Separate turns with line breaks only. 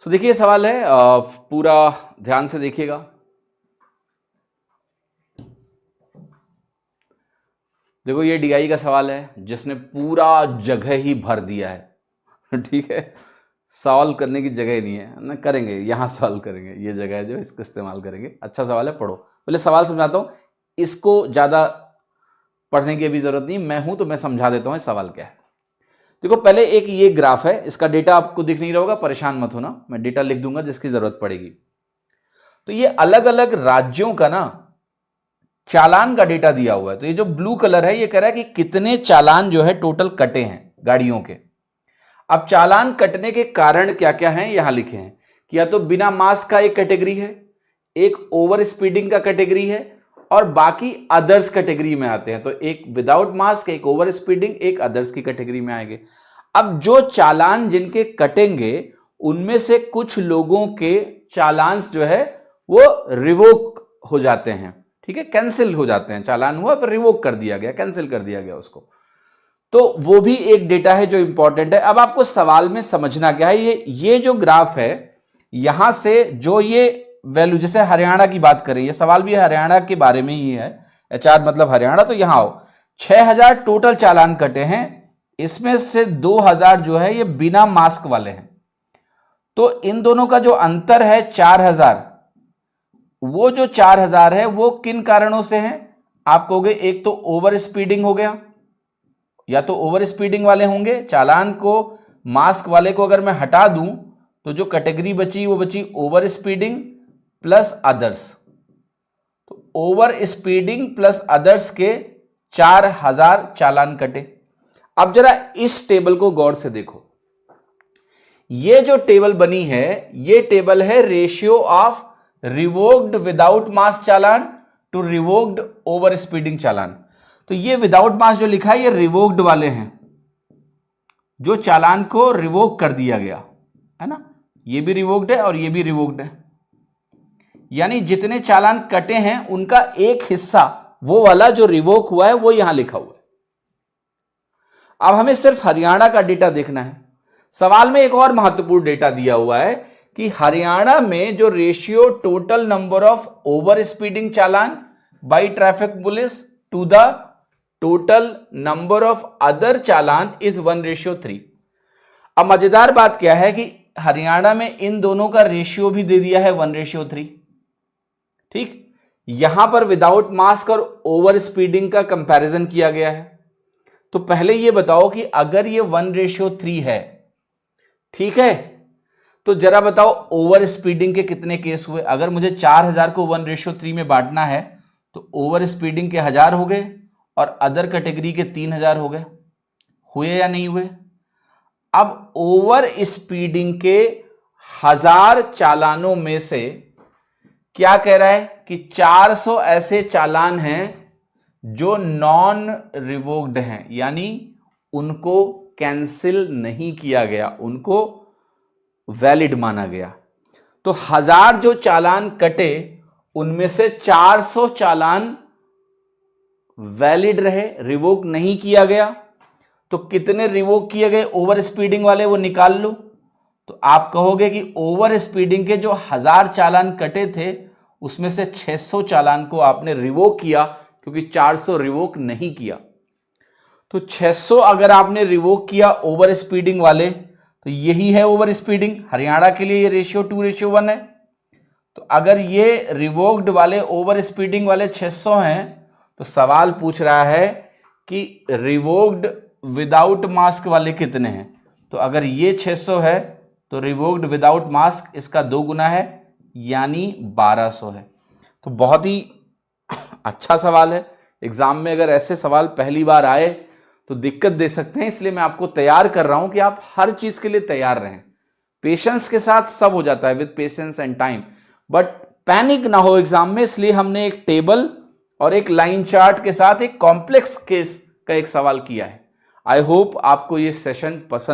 सो देखिए सवाल है, पूरा ध्यान से देखिएगा। देखो ये डीआई का सवाल है जिसने पूरा जगह ही भर दिया है ठीक है, सॉल्व करने की जगह नहीं है ना, करेंगे यहां सॉल्व करेंगे, ये जगह है जो इसको इस्तेमाल करेंगे। अच्छा सवाल है, पढ़ो। पहले सवाल समझाता हूं, इसको ज्यादा पढ़ने की भी जरूरत नहीं, मैं हूं तो मैं समझा देता हूं सवाल क्या है। देखो पहले एक ये ग्राफ है, इसका डेटा आपको दिख नहीं रहा होगा, परेशान मत होना, मैं डेटा लिख दूंगा जिसकी जरूरत पड़ेगी। तो ये अलग अलग राज्यों का ना चालान का डेटा दिया हुआ है। तो ये जो ब्लू कलर है ये कह रहा है कि कितने चालान जो है टोटल कटे हैं गाड़ियों के। अब चालान कटने के कारण क्या क्या हैं यहां लिखे हैं कि या तो बिना मास्क का एक कैटेगरी है, एक ओवर स्पीडिंग का कैटेगरी है, और बाकी अदर्स कैटेगरी में आते हैं। तो एक विदाउट मास्क, एक ओवर स्पीडिंग, एक अदर्स की कैटेगरी में आएंगे। अब जो चालान जिनके कटेंगे उनमें से कुछ लोगों के चालान्स जो है वो रिवोक हो जाते हैं, ठीक है, कैंसिल हो जाते हैं। चालान हुआ फिर रिवोक कर दिया गया, कैंसिल कर दिया गया उसको। तो वो भी एक डेटा है जो इंपॉर्टेंट है। अब आपको सवाल में समझना क्या है, ये जो ग्राफ है यहां से जो ये वैल्यू, जैसे हरियाणा की बात करें, ये सवाल भी हरियाणा के बारे में ही है, एचआर मतलब हरियाणा। तो यहां आओ, 6000 टोटल चालान कटे हैं, इसमें से 2000 जो है ये बिना मास्क वाले हैं। तो इन दोनों का जो अंतर है 4000, वो जो 4000 है वो किन कारणों से है? आप कहोगे एक तो ओवर स्पीडिंग हो गया, या तो ओवर स्पीडिंग वाले होंगे। चालान को, मास्क वाले को अगर मैं हटा दूं तो जो कैटेगरी बची वो बची ओवर स्पीडिंग प्लस अदर्स। तो ओवर स्पीडिंग प्लस अदर्स के 4000 चालान कटे। अब जरा इस टेबल को गौर से देखो, ये जो टेबल बनी है ये टेबल है ratio of revoked without mask चालान टू रिवोक्ड ओवर स्पीडिंग चालान। तो ये विदाउट मास्क जो लिखा है ये रिवोक्ड वाले हैं, जो चालान को रिवोक कर दिया गया है ना, ये भी रिवोक्ड है और ये भी रिवोक्ड है। यानी जितने चालान कटे हैं उनका एक हिस्सा, वो वाला जो रिवोक हुआ है, वो यहां लिखा हुआ है। अब हमें सिर्फ हरियाणा का डेटा देखना है। सवाल में एक और महत्वपूर्ण डेटा दिया हुआ है कि हरियाणा में जो ratio total number of over speeding challan by traffic police to the total number of other challan is 1:3। अब मजेदार बात क्या है कि हरियाणा में इन दोनों का रेशियो भी दे दिया है 1:3। ठीक, यहां पर विदाउट मास्क और ओवर स्पीडिंग का कंपैरिजन किया गया है। तो पहले यह बताओ कि अगर ये 1:3 है, ठीक है, तो जरा बताओ ओवर स्पीडिंग के कितने केस हुए। अगर मुझे 4000 को 1:3 में बांटना है तो ओवर स्पीडिंग के 1000 हो गए और अदर कैटेगरी के 3000 हो गए। हुए या नहीं हुए? अब ओवर स्पीडिंग के 1000 चालानों में से क्या कह रहा है कि 400 ऐसे चालान हैं जो नॉन रिवोक्ड हैं, यानी उनको कैंसिल नहीं किया गया, उनको वैलिड माना गया। तो 1000 जो चालान कटे उनमें से 400 चालान वैलिड रहे, रिवोक नहीं किया गया। तो कितने रिवोक किए गए ओवर स्पीडिंग वाले, वो निकाल लो। तो आप कहोगे कि ओवर स्पीडिंग के जो 1000 चालान कटे थे उसमें से 600 चालान को आपने रिवोक किया, क्योंकि 400 रिवोक नहीं किया। तो 600 अगर आपने रिवोक किया ओवर स्पीडिंग वाले, तो यही है ओवर स्पीडिंग। हरियाणा के लिए ये रेशियो 2:1 है। तो अगर ये रिवोक्ड वाले ओवर स्पीडिंग वाले 600 हैं, तो सवाल पूछ रहा है कि रिवोक्ड विदाउट मास्क वाले कितने हैं। तो अगर ये 600 है तो रिवोक्ड विदाउट मास्क इसका 2 गुना है, यानी 1200 है। तो बहुत ही अच्छा सवाल है। एग्जाम में अगर ऐसे सवाल पहली बार आए तो दिक्कत दे सकते हैं, इसलिए मैं आपको तैयार कर रहा हूं कि आप हर चीज के लिए तैयार रहें। पेशेंस के साथ सब हो जाता है, with patience and time, but panic ना हो एग्जाम में, इसलिए हमने एक टेबल और एक लाइन चार्ट के साथ एक कॉम्प्लेक्स केस का एक सवाल किया है। आई होप आपको ये सेशन पसंद